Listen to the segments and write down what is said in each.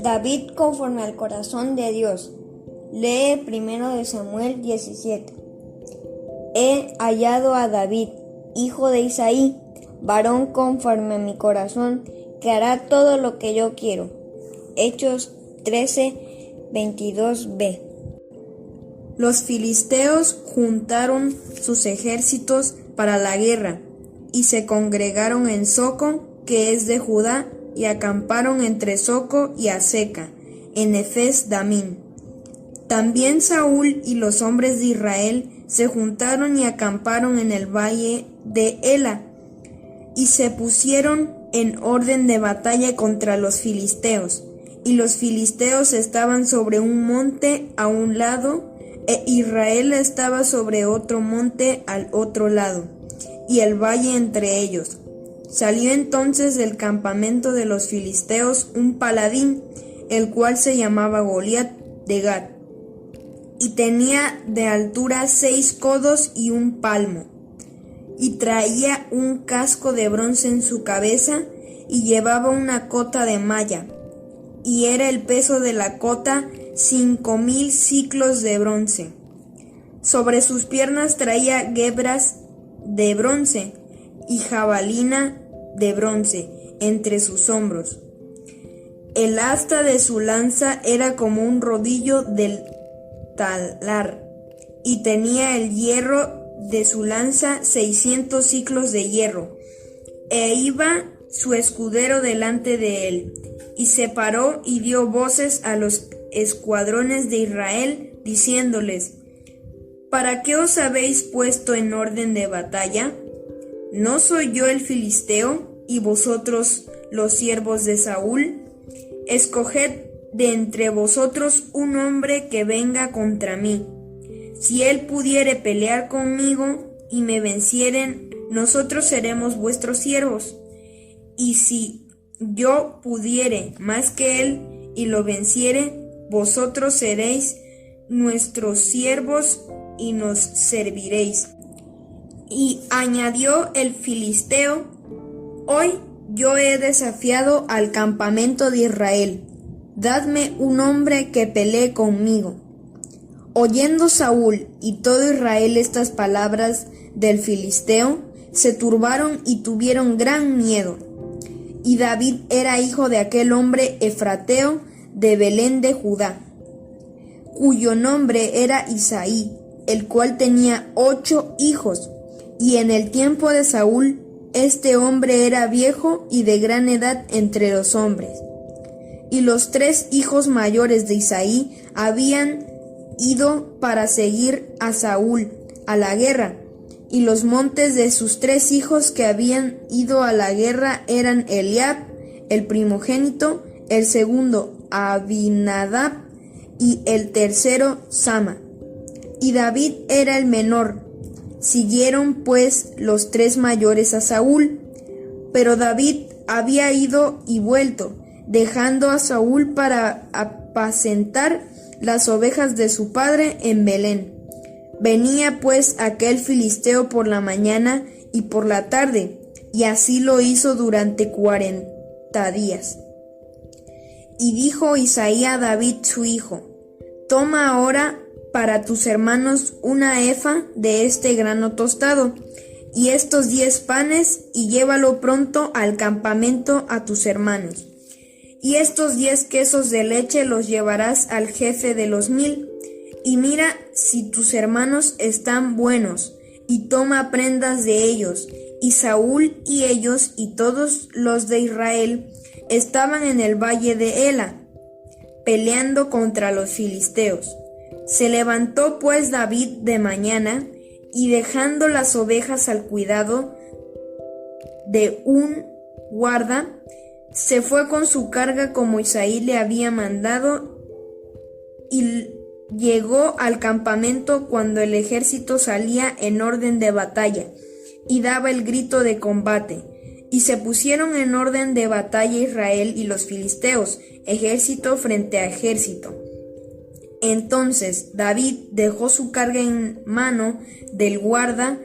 David conforme al corazón de Dios. Lee 1 Samuel 17. He hallado a David, hijo de Isaí, varón conforme a mi corazón, que hará todo lo que yo quiero. Hechos 13:22b. Los filisteos juntaron sus ejércitos para la guerra, y se congregaron en Soco, que es de Judá, y acamparon entre Soco y Azeca, en Efes Damín. También Saúl y los hombres de Israel se juntaron y acamparon en el valle de Ela, y se pusieron en orden de batalla contra los filisteos. Y los filisteos estaban sobre un monte a un lado, e Israel estaba sobre otro monte al otro lado, y el valle entre ellos. Salió entonces del campamento de los filisteos un paladín, el cual se llamaba Goliat de Gat, y tenía de altura 6 codos y un palmo, y traía un casco de bronce en su cabeza, y llevaba una cota de malla, y era el peso de la cota 5,000 siclos de bronce. Sobre sus piernas traía gebras de bronce, y jabalina de bronce entre sus hombros. El asta de su lanza era como un rodillo del talar, y tenía el hierro de su lanza 600 siclos de hierro, e iba su escudero delante de él, y se paró y dio voces a los escuadrones de Israel, diciéndoles: ¿Para qué os habéis puesto en orden de batalla? ¿No soy yo el filisteo, y vosotros los siervos de Saúl? Escoged de entre vosotros un hombre que venga contra mí. Si él pudiere pelear conmigo y me vencieren, nosotros seremos vuestros siervos. Y si yo pudiere más que él y lo venciere, vosotros seréis nuestros siervos y nos serviréis. Y añadió el filisteo: Hoy yo he desafiado al campamento de Israel. Dadme un hombre que pelee conmigo. Oyendo Saúl y todo Israel estas palabras del filisteo, se turbaron y tuvieron gran miedo. Y David era hijo de aquel hombre efrateo de Belén de Judá, cuyo nombre era Isaí, el cual tenía 8 hijos. Y en el tiempo de Saúl, este hombre era viejo y de gran edad entre los hombres. Y los 3 hijos mayores de Isaí habían ido para seguir a Saúl a la guerra, y los montes de sus 3 hijos que habían ido a la guerra eran Eliab, el primogénito, el segundo Abinadab, y el tercero Sama. Y David era el menor. Siguieron pues los 3 mayores a Saúl, pero David había ido y vuelto, dejando a Saúl para apacentar las ovejas de su padre en Belén. Venía pues aquel filisteo por la mañana y por la tarde, y así lo hizo durante 40 días. Y dijo Isaí a David su hijo: Toma ahora para tus hermanos una efa de este grano tostado, y estos 10 panes, y llévalo pronto al campamento a tus hermanos. Y estos 10 quesos de leche los llevarás al jefe de los 1000, y mira si tus hermanos están buenos, y toma prendas de ellos. Y Saúl y ellos y todos los de Israel estaban en el valle de Ela, peleando contra los filisteos. Se levantó pues David de mañana, y dejando las ovejas al cuidado de un guarda, se fue con su carga como Isaí le había mandado, y llegó al campamento cuando el ejército salía en orden de batalla, y daba el grito de combate. Y se pusieron en orden de batalla Israel y los filisteos, ejército frente a ejército. Entonces David dejó su carga en mano del guarda,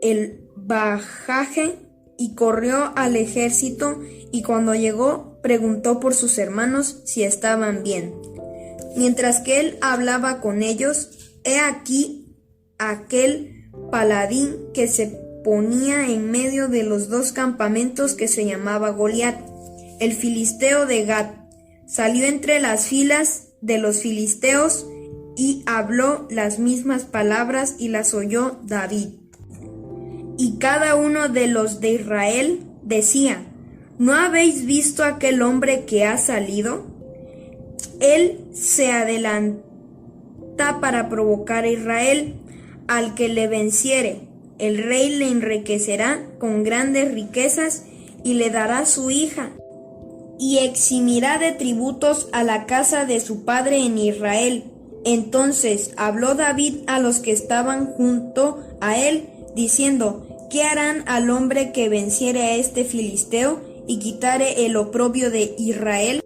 el bajaje y corrió al ejército, y cuando llegó preguntó por sus hermanos si estaban bien. Mientras que él hablaba con ellos, he aquí aquel paladín que se ponía en medio de los dos campamentos, que se llamaba Goliat, el filisteo de Gat. Salió entre las filas de los filisteos y habló las mismas palabras, y las oyó David. Y cada uno de los de Israel decía: ¿no habéis visto aquel hombre que ha salido? Él se adelanta para provocar a Israel. Al que le venciere, el rey le enriquecerá con grandes riquezas y le dará su hija, y eximirá de tributos a la casa de su padre en Israel. Entonces habló David a los que estaban junto a él, diciendo: ¿qué harán al hombre que venciere a este filisteo y quitare el oprobio de Israel?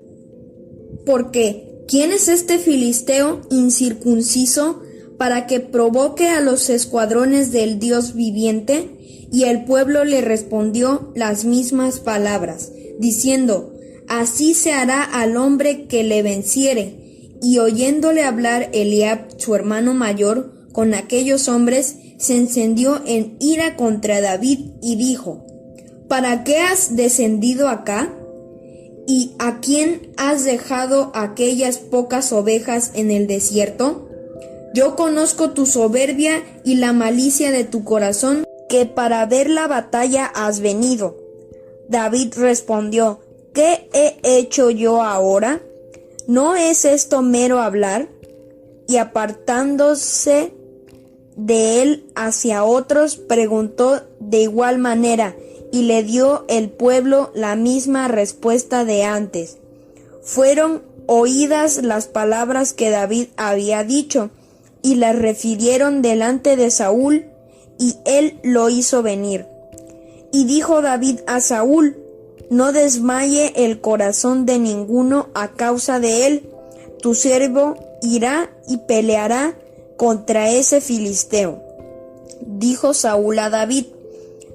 Porque ¿quién es este filisteo incircunciso para que provoque a los escuadrones del Dios viviente? Y el pueblo le respondió las mismas palabras, diciendo: así se hará al hombre que le venciere. Y oyéndole hablar Eliab, su hermano mayor, con aquellos hombres, se encendió en ira contra David y dijo: ¿para qué has descendido acá? ¿Y a quién has dejado aquellas pocas ovejas en el desierto? Yo conozco tu soberbia y la malicia de tu corazón, que para ver la batalla has venido. David respondió: ¿qué he hecho yo ahora? ¿No es esto mero hablar? Y apartándose de él hacia otros, preguntó de igual manera, y le dio el pueblo la misma respuesta de antes. Fueron oídas las palabras que David había dicho, y las refirieron delante de Saúl, y él lo hizo venir. Y dijo David a Saúl: no desmaye el corazón de ninguno a causa de él. Tu siervo irá y peleará contra ese filisteo. Dijo Saúl a David: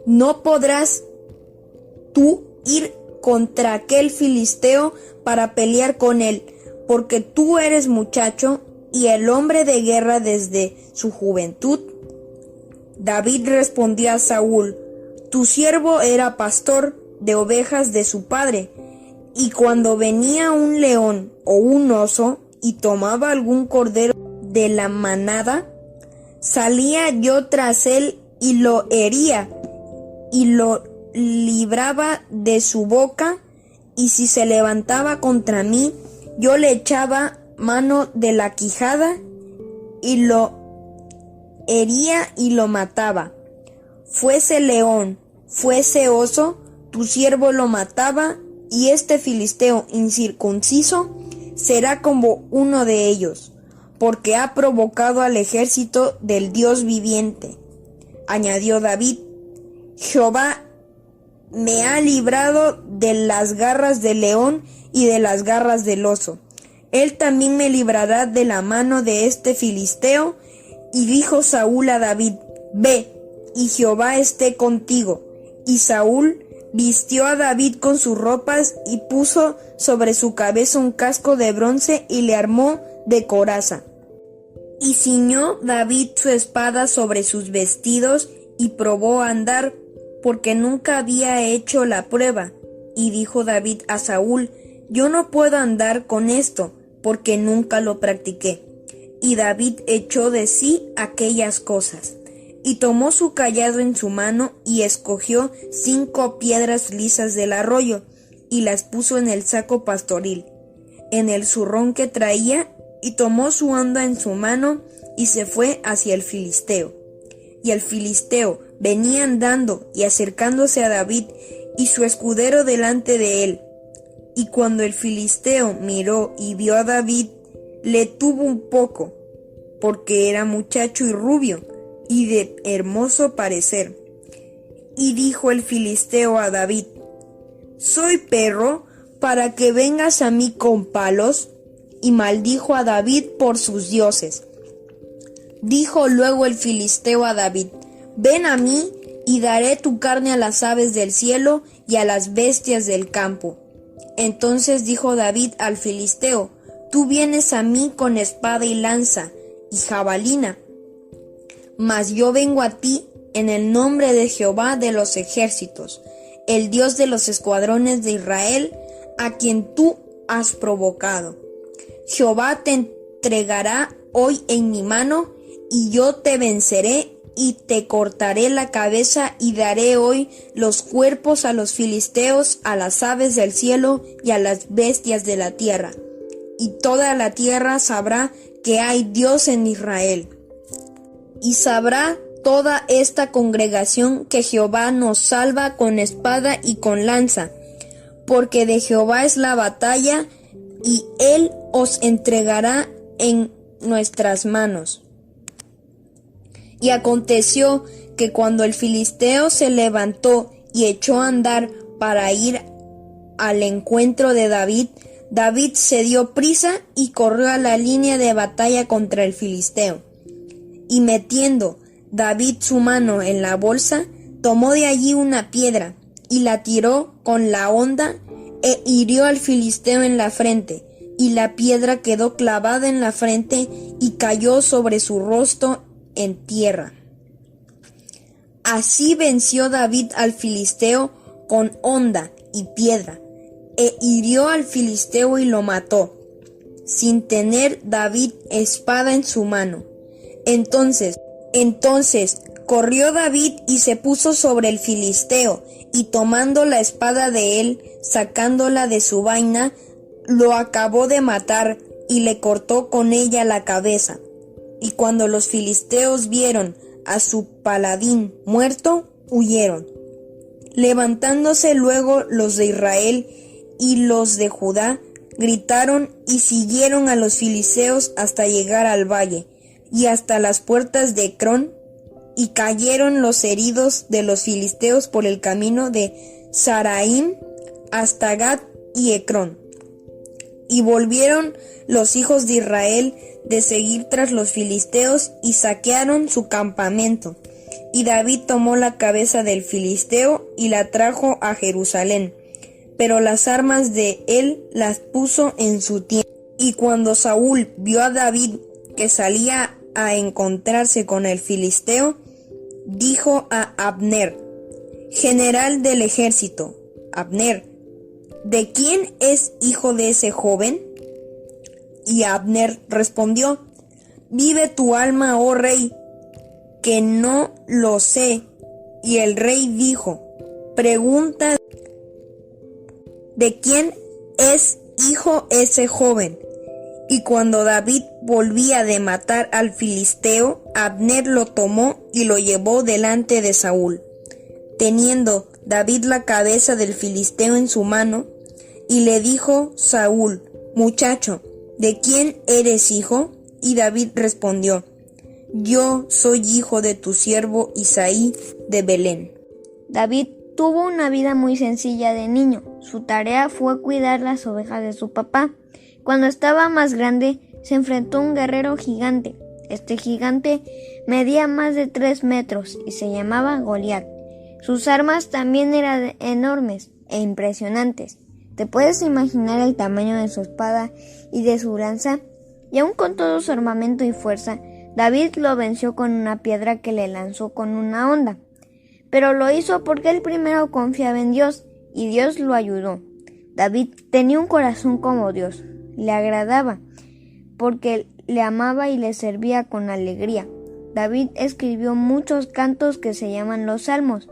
no podrás tú ir contra aquel filisteo para pelear con él, porque tú eres muchacho y el hombre de guerra desde su juventud. David respondió a Saúl: tu siervo era pastor de ovejas de su padre, y cuando venía un león o un oso y tomaba algún cordero de la manada, salía yo tras él y lo hería y lo libraba de su boca, y si se levantaba contra mí, yo le echaba mano de la quijada y lo hería y lo mataba. Fuese león, fuese oso, tu siervo lo mataba, y este filisteo incircunciso será como uno de ellos, porque ha provocado al ejército del Dios viviente. Añadió David: Jehová me ha librado de las garras del león y de las garras del oso. Él también me librará de la mano de este filisteo. Y dijo Saúl a David: ve, y Jehová esté contigo. Y Saúl vistió a David con sus ropas y puso sobre su cabeza un casco de bronce y le armó de coraza. Y ciñó David su espada sobre sus vestidos y probó a andar, porque nunca había hecho la prueba. Y dijo David a Saúl: yo no puedo andar con esto, porque nunca lo practiqué. Y David echó de sí aquellas cosas, y tomó su cayado en su mano, y escogió 5 piedras lisas del arroyo, y las puso en el saco pastoril, en el zurrón que traía, y tomó su honda en su mano, y se fue hacia el filisteo. Y el filisteo venía andando y acercándose a David, y su escudero delante de él. Y cuando el filisteo miró y vio a David, le tuvo un poco, porque era muchacho y rubio, y de hermoso parecer. Y dijo el filisteo a David: ¿soy perro para que vengas a mí con palos? Y maldijo a David por sus dioses. Dijo luego el filisteo a David: ven a mí y daré tu carne a las aves del cielo y a las bestias del campo. Entonces dijo David al filisteo: Tú vienes a mí con espada y lanza y jabalina, mas yo vengo a ti en el nombre de Jehová de los ejércitos, el Dios de los escuadrones de Israel, a quien tú has provocado. Jehová te entregará hoy en mi mano, y yo te venceré y te cortaré la cabeza, y daré hoy los cuerpos a los filisteos, a las aves del cielo y a las bestias de la tierra. Y toda la tierra sabrá que hay Dios en Israel. Y sabrá toda esta congregación que Jehová nos salva con espada y con lanza, porque de Jehová es la batalla, y él os entregará en nuestras manos. Y aconteció que cuando el filisteo se levantó y echó a andar para ir al encuentro de David, David se dio prisa y corrió a la línea de batalla contra el filisteo. Y metiendo David su mano en la bolsa, tomó de allí una piedra y la tiró con la honda e hirió al filisteo en la frente, y la piedra quedó clavada en la frente y cayó sobre su rostro en tierra. Así venció David al filisteo con honda y piedra, e hirió al filisteo y lo mató, sin tener David espada en su mano. Entonces corrió David y se puso sobre el filisteo, y tomando la espada de él, sacándola de su vaina, lo acabó de matar y le cortó con ella la cabeza. Y cuando los filisteos vieron a su paladín muerto, huyeron. Levantándose luego los de Israel y los de Judá, gritaron y siguieron a los filisteos hasta llegar al valle y hasta las puertas de Ecrón, y cayeron los heridos de los filisteos por el camino de Saraim hasta Gat y Ecrón. Y volvieron los hijos de Israel de seguir tras los filisteos y saquearon su campamento. Y David tomó la cabeza del filisteo y la trajo a Jerusalén, pero las armas de él las puso en su tienda. Y cuando Saúl vio a David que salía a encontrarse con el filisteo, dijo a Abner, general del ejército: Abner, ¿de quién es hijo de ese joven? Y Abner respondió: Vive tu alma, oh rey, que no lo sé. Y el rey dijo: Pregunta de quién es hijo ese joven. Y cuando David volvía de matar al filisteo, Abner lo tomó y lo llevó delante de Saúl, teniendo David la cabeza del filisteo en su mano. Y le dijo Saúl: Muchacho, ¿de quién eres hijo? Y David respondió: Yo soy hijo de tu siervo Isaí de Belén. David tuvo una vida muy sencilla de niño. Su tarea fue cuidar las ovejas de su papá. Cuando estaba más grande, se enfrentó a un guerrero gigante. Este gigante medía más de 3 metros y se llamaba Goliat. Sus armas también eran enormes e impresionantes. ¿Te puedes imaginar el tamaño de su espada y de su lanza? Y aun con todo su armamento y fuerza, David lo venció con una piedra que le lanzó con una honda. Pero lo hizo porque él primero confiaba en Dios, y Dios lo ayudó. David tenía un corazón como Dios. Le agradaba, porque le amaba y le servía con alegría. David escribió muchos cantos que se llaman los Salmos,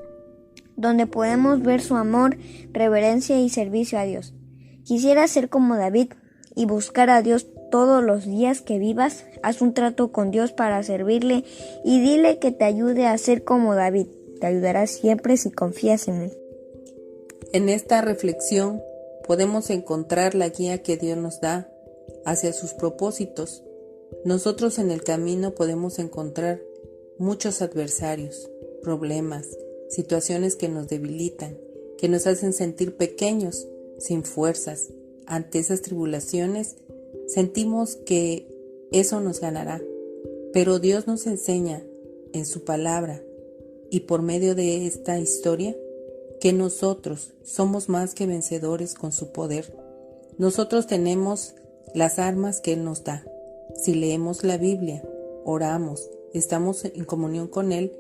donde podemos ver su amor, reverencia y servicio a Dios. Quisiera ser como David y buscar a Dios todos los días que vivas. Haz un trato con Dios para servirle y dile que te ayude a ser como David. Te ayudará siempre si confías en él. En esta reflexión podemos encontrar la guía que Dios nos da hacia sus propósitos. Nosotros en el camino podemos encontrar muchos adversarios, problemas, situaciones que nos debilitan, que nos hacen sentir pequeños, sin fuerzas. Ante esas tribulaciones, sentimos que eso nos ganará. Pero Dios nos enseña en su palabra y por medio de esta historia que nosotros somos más que vencedores con su poder. Nosotros tenemos las armas que Él nos da. Si leemos la Biblia, oramos, estamos en comunión con Él,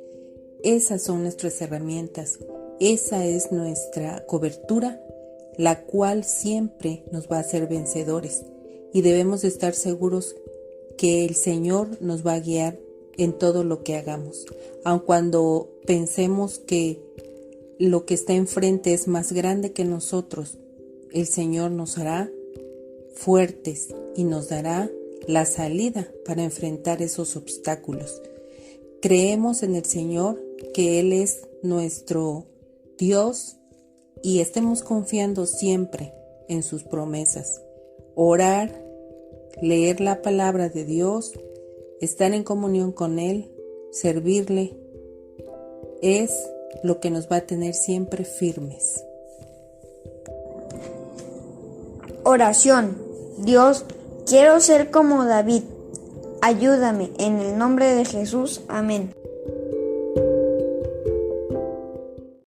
esas son nuestras herramientas, esa es nuestra cobertura, la cual siempre nos va a hacer vencedores. Y debemos estar seguros que el Señor nos va a guiar en todo lo que hagamos. Aun cuando pensemos que lo que está enfrente es más grande que nosotros, el Señor nos hará fuertes y nos dará la salida para enfrentar esos obstáculos. Creemos en el Señor, que Él es nuestro Dios, y estemos confiando siempre en sus promesas. Orar, leer la palabra de Dios, estar en comunión con Él, servirle, es lo que nos va a tener siempre firmes. Oración. Dios, quiero ser como David. Ayúdame en el nombre de Jesús. Amén.